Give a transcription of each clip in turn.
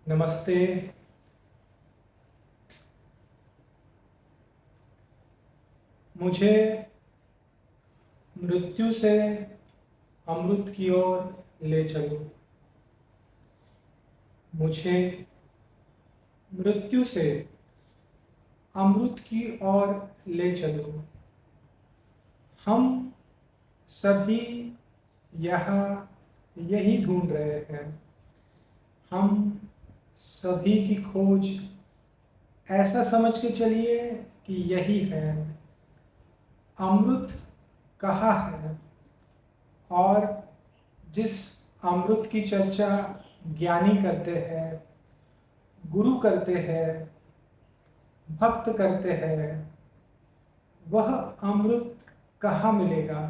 नमस्ते। मुझे मृत्यु से अमृत की ओर ले चलो। मुझे मृत्यु से अमृत की ओर ले चलो। हम सभी यहाँ यही ढूंढ रहे हैं। हम सभी की खोज ऐसा समझ के चलिए कि यही है। अमृत कहाँ है? और जिस अमृत की चर्चा ज्ञानी करते हैं, गुरु करते हैं, भक्त करते हैं, वह अमृत कहाँ मिलेगा?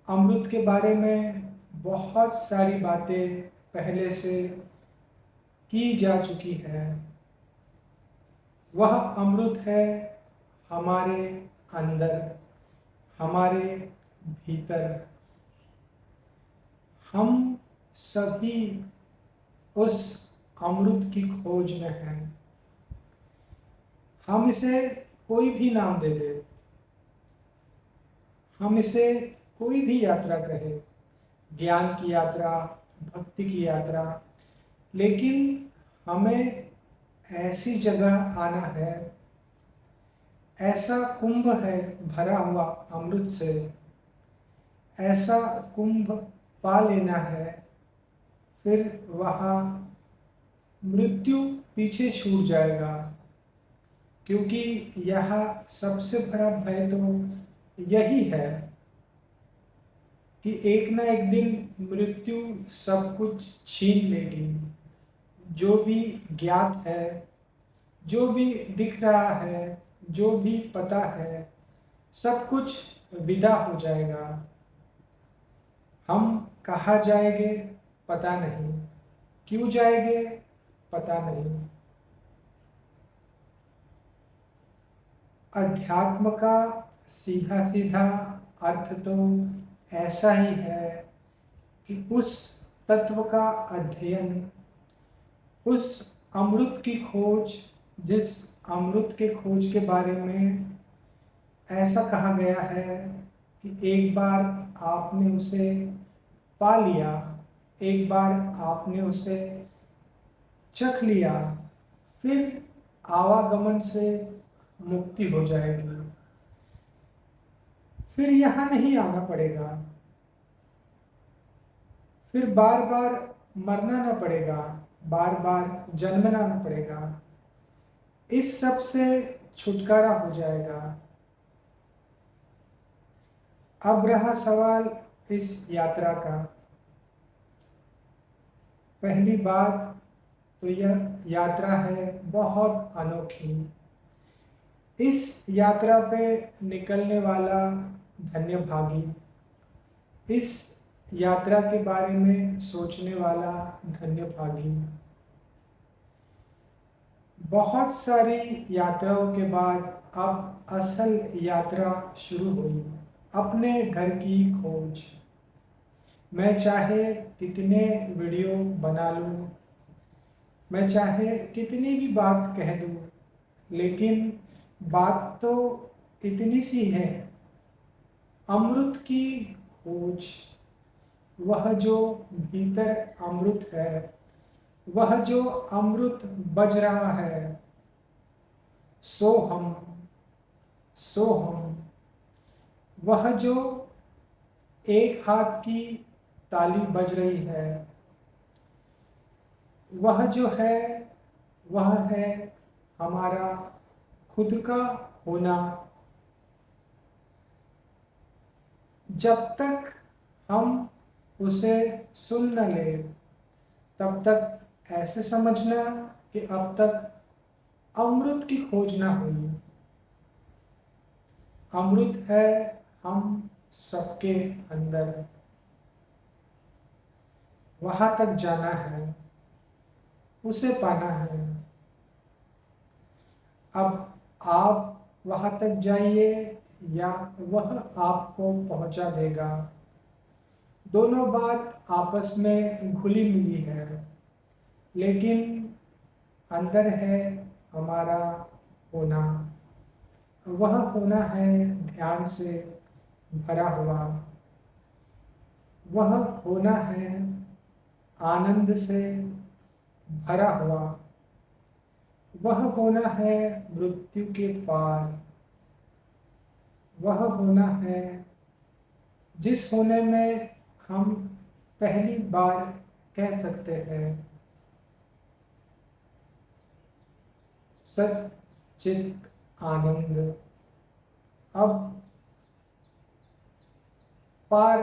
अमृत के बारे में बहुत सारी बातें पहले से की जा चुकी है। वह अमृत है हमारे अंदर, हमारे भीतर। हम सभी उस अमृत की खोज में हैं। हम इसे कोई भी नाम दे दे, हम इसे कोई भी यात्रा कहे, ज्ञान की यात्रा, भक्ति की यात्रा, लेकिन हमें ऐसी जगह आना है, ऐसा कुंभ है भरा हुआ अमृत से, ऐसा कुंभ पा लेना है, फिर वहाँ मृत्यु पीछे छूट जाएगा। क्योंकि यह सबसे बड़ा भय तो यही है कि एक ना एक दिन मृत्यु सब कुछ छीन लेगी। जो भी ज्ञात है, जो भी दिख रहा है, जो भी पता है, सब कुछ विदा हो जाएगा। हम कहाँ जाएंगे पता नहीं, क्यों जाएंगे पता नहीं। अध्यात्म का सीधा सीधा अर्थ तो ऐसा ही है कि उस तत्व का अध्ययन, उस अमृत की खोज, जिस अमृत के खोज के बारे में ऐसा कहा गया है कि एक बार आपने उसे पा लिया, एक बार आपने उसे चख लिया, फिर आवागमन से मुक्ति हो जाएगी। फिर यहाँ नहीं आना पड़ेगा, फिर बार बार मरना ना पड़ेगा, बार बार जन्मना ना पड़ेगा। इस सब से छुटकारा हो जाएगा। अब रहा सवाल इस यात्रा का। पहली बात तो यह यात्रा है बहुत अनोखी। इस यात्रा पे निकलने वाला धन्य भागी, इस यात्रा के बारे में सोचने वाला धन्य भागी। बहुत सारी यात्राओं के बाद अब असल यात्रा शुरू हुई, अपने घर की खोज। मैं चाहे कितने वीडियो बना लूँ, मैं चाहे कितनी भी बात कह दूँ, लेकिन बात तो इतनी सी है। अमृत की खोज, वह जो भीतर अमृत है, वह जो अमृत बज रहा है, सो हम, सो हम। वह जो एक हाथ की ताली बज रही है, वह जो है, वह है हमारा खुद का होना। जब तक हम उसे सुन न ले, तब तक ऐसे समझना कि अब तक अमृत की खोज ना हुई। अमृत है हम सबके अंदर, वहां तक जाना है, उसे पाना है। अब आप वहां तक जाइए या वह आपको पहुंचा देगा। दोनों बात आपस में घुली मिली है। लेकिन अंदर है हमारा होना। वह होना है ध्यान से भरा हुआ। वह होना है आनंद से भरा हुआ। वह होना है मृत्यु के पार। वह होना है जिस होने में हम पहली बार कह सकते हैं सच्चित आनंद। अब पार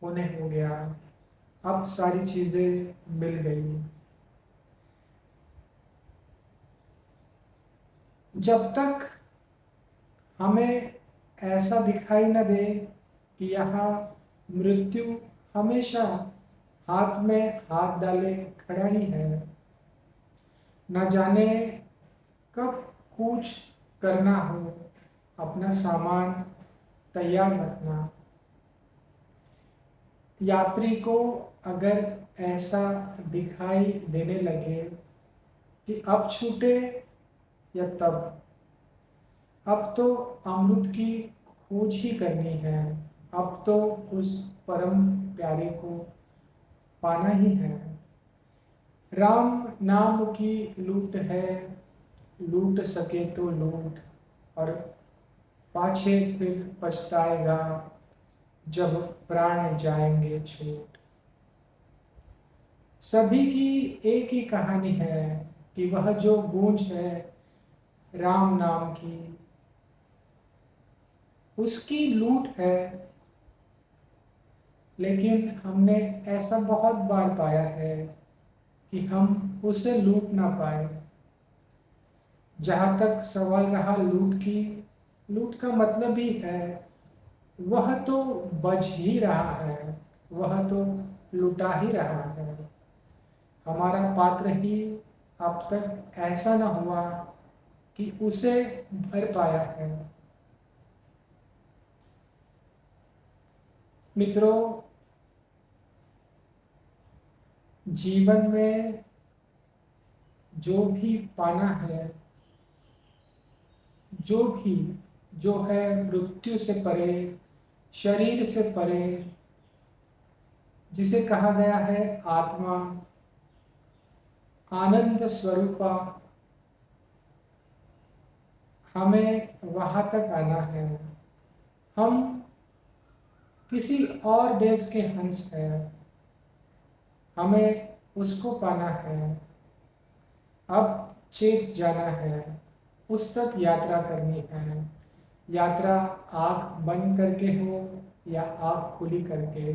होने हो गया। अब सारी चीजें मिल गई। जब तक हमें ऐसा दिखाई न दे कि यहाँ मृत्यु हमेशा हाथ में हाथ डाले खड़ा ही है, न जाने कब कुछ करना हो, अपना सामान तैयार रखना। यात्री को अगर ऐसा दिखाई देने लगे कि अब छूटे या तब, अब तो अमृत की खोज ही करनी है, अब तो उस परम प्यारे को पाना ही है। राम नाम की लूट है, लूट सके तो लूट, और पाछे फिर पछताएगा जब प्राण जाएंगे छूट। सभी की एक ही कहानी है कि वह जो गूंज है राम नाम की, उसकी लूट है। लेकिन हमने ऐसा बहुत बार पाया है कि हम उसे लूट ना पाए। जहाँ तक सवाल रहा लूट की, लूट का मतलब ही है वह तो बज ही रहा है, वह तो लुटा ही रहा है। हमारा पात्र ही अब तक ऐसा ना हुआ कि उसे भर पाया है। मित्रों, जीवन में जो भी पाना है, जो भी जो है मृत्यु से परे, शरीर से परे, जिसे कहा गया है आत्मा, आनंद स्वरूपा, हमें वहां तक आना है। हम किसी और देश के हंस हैं, हमें उसको पाना है। अब चेत जाना है, उस तक यात्रा करनी है। यात्रा आंख बंद करके हो या आंख खुली करके,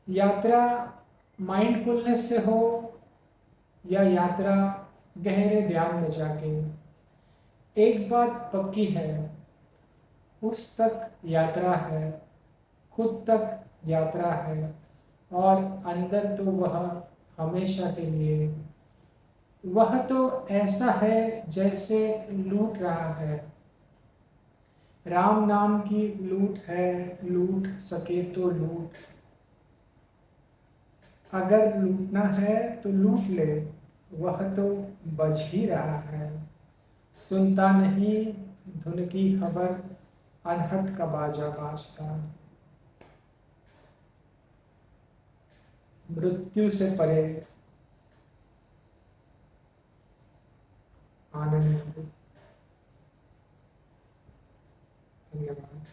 यात्रा माइंडफुलनेस से हो या यात्रा गहरे ध्यान में जाके, एक बात पक्की है, उस तक यात्रा है, खुद तक यात्रा है, और अंदर तो वह हमेशा के लिए, वह तो ऐसा है जैसे लूट रहा है। राम नाम की लूट है, लूट सके तो लूट। अगर लूटना है तो लूट ले, वह तो बज ही रहा है। सुनता नहीं धुन की खबर, अनहद का बाजा बाजता। मृत्यु से परे आनंद। धन्यवाद।